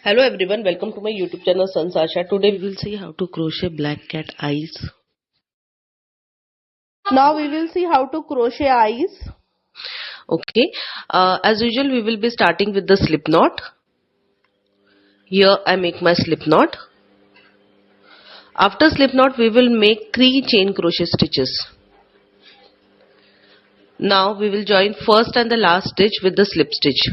Hello everyone, welcome to my YouTube channel Sanjs Aasha. Today we will see how to crochet black cat eyes. Now we will see how to crochet eyes. Okay, as usual we will be starting with the slip knot. Here I make my slip knot. After slip knot we will make 3 chain crochet stitches. Now we will join first and the last stitch with the slip stitch.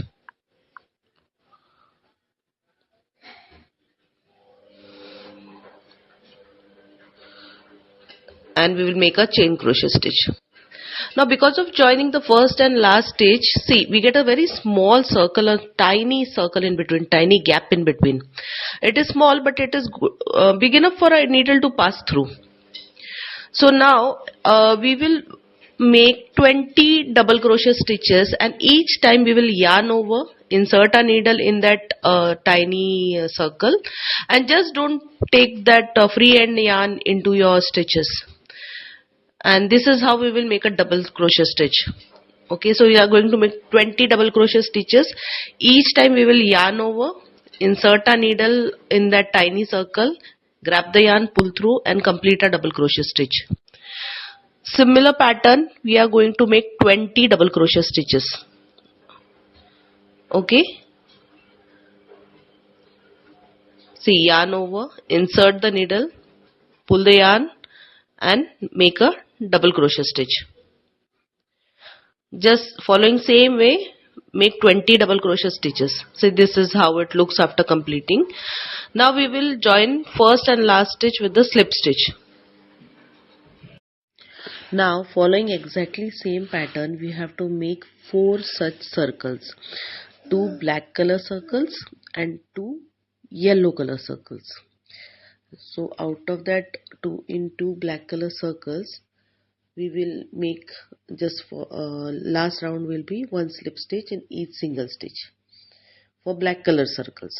And we will make a chain crochet stitch. Now because of joining the first and last stitch, see we get a very small circle, a tiny circle in between, tiny gap in between. It is small but it is big enough for a needle to pass through. So now we will make 20 double crochet stitches, and each time we will yarn over, insert a needle in that tiny circle, and just don't take that free end yarn into your stitches. And this is how we will make a double crochet stitch. Okay, so we are going to make 20 double crochet stitches. Each time we will yarn over, insert a needle in that tiny circle, grab the yarn, pull through, and complete a double crochet stitch. Similar pattern we are going to make 20 double crochet stitches. Okay, see, yarn over, insert the needle, pull the yarn, and make a double crochet stitch. Just following same way, make 20 double crochet stitches. So this is how it looks after completing. Now we will join first and last stitch with the slip stitch. Now following exactly same pattern, we have to make 4 such circles. 2 black color circles and 2 yellow color circles. So out of that 2 black color circles, we will make just for last round will be 1 slip stitch in each single stitch for black color circles.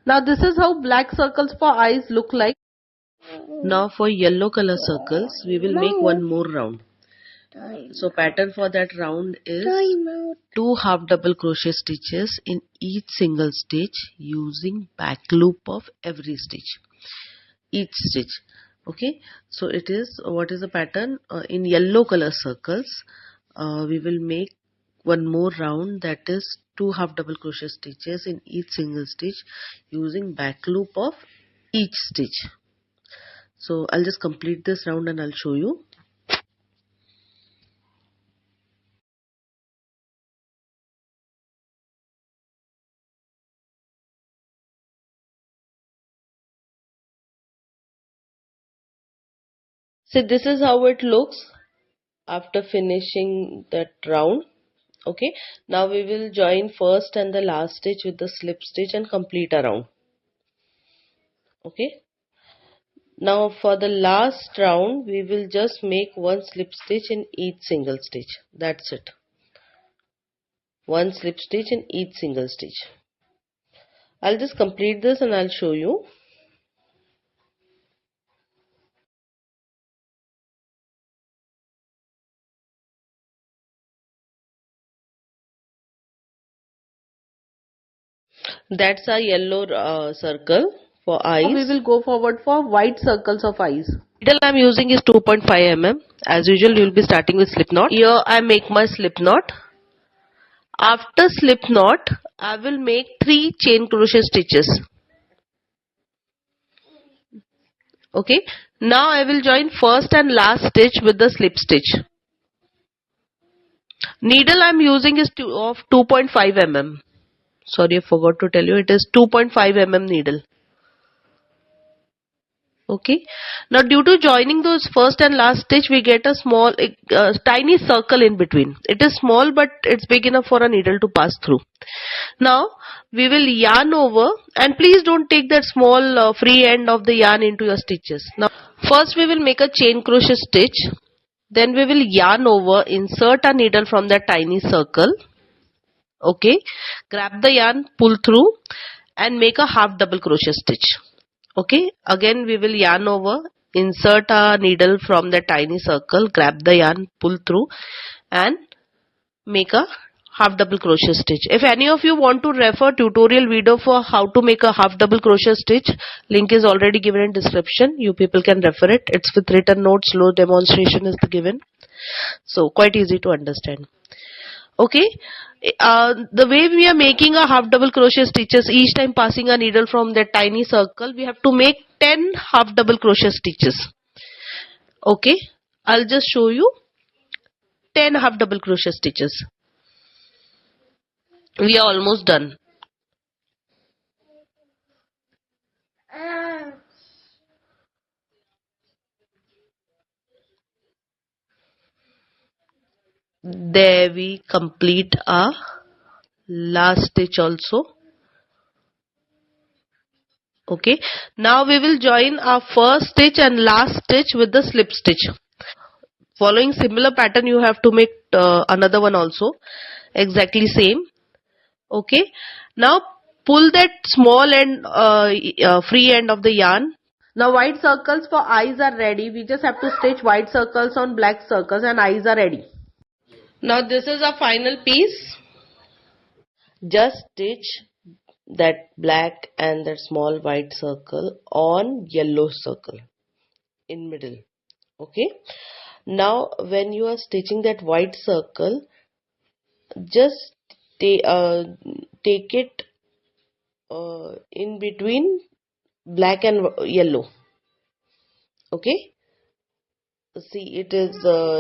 Now this is how black circles for eyes look like. Now for yellow color circles we will make 1 more round. So pattern for that round is 2 half double crochet stitches in each single stitch using back loop of every stitch, each stitch. Okay, so it is, what is the pattern? In yellow color circles we will make 1 more round, that is 2 half double crochet stitches in each single stitch using back loop of each stitch. So I'll just complete this round and I'll show you. So this is how it looks after finishing that round. Okay, now we will join first and the last stitch with the slip stitch and complete a round. Okay, now for the last round we will just make 1 slip stitch in each single stitch. That's it. 1 slip stitch in each single stitch. I'll just complete this and I'll show you. That's a yellow circle for eyes. Now we will go forward for white circles of eyes. Needle I am using is 2.5 mm. As usual, you will be starting with slip knot. Here I make my slip knot. After slip knot, I will make 3 chain crochet stitches. Okay. Now I will join first and last stitch with the slip stitch. Needle I am using is of 2.5 mm. Sorry, I forgot to tell you, it is 2.5 mm needle. Okay, now due to joining those first and last stitch we get a small tiny circle in between. It is small but it's big enough for a needle to pass through. Now we will yarn over, and please don't take that small free end of the yarn into your stitches. Now first we will make a chain crochet stitch, then we will yarn over, insert a needle from that tiny circle. Okay, grab the yarn, pull through, and make a half double crochet stitch. Okay, again we will yarn over, insert a needle from the tiny circle, grab the yarn, pull through, and make a half double crochet stitch. If any of you want to refer tutorial video for how to make a half double crochet stitch, link is already given in description. You people can refer it. It's with written notes, slow demonstration is given. So quite easy to understand. Okay, the way we are making a half double crochet stitches, each time passing a needle from that tiny circle, we have to make 10 half double crochet stitches. Okay, I'll just show you 10 half double crochet stitches. We are almost done. There we complete our last stitch also. Okay, now we will join our first stitch and last stitch with the slip stitch. Following similar pattern, you have to make another one also, exactly same. Okay, now pull that small and free end of the yarn. Now white circles for eyes are ready. We just have to stitch white circles on black circles and eyes are ready. Now this is our final piece. Just stitch that black and that small white circle on yellow circle in middle. Okay, now when you are stitching that white circle, just take it in between black and yellow. Okay, see, it is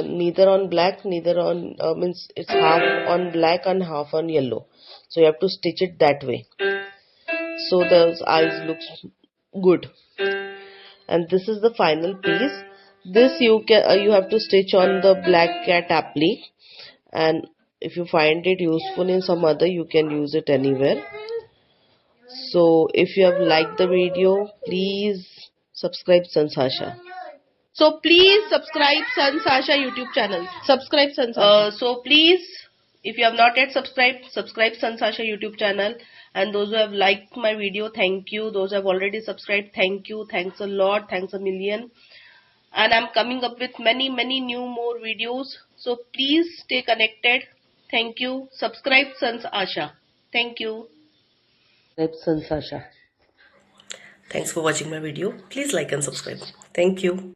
neither on black, neither on means it's half on black and half on yellow, so you have to stitch it that way so the eyes looks good. And this is the final piece. This you have to stitch on the black cat applique, and if you find it useful in some other, you can use it anywhere. So if you have liked the video, please subscribe Sanjs Aasha. So please subscribe Sanjs Aasha YouTube channel. Subscribe Sanjs Aasha. So please, if you have not yet subscribed, subscribe Sanjs Aasha YouTube channel. And those who have liked my video, thank you. Those who have already subscribed, thank you. Thanks a lot. Thanks a million. And I'm coming up with many new more videos. So please stay connected. Thank you. Subscribe Sanjs Aasha. Thank you. Sanjs Aasha. Thanks for watching my video. Please like and subscribe. Thank you.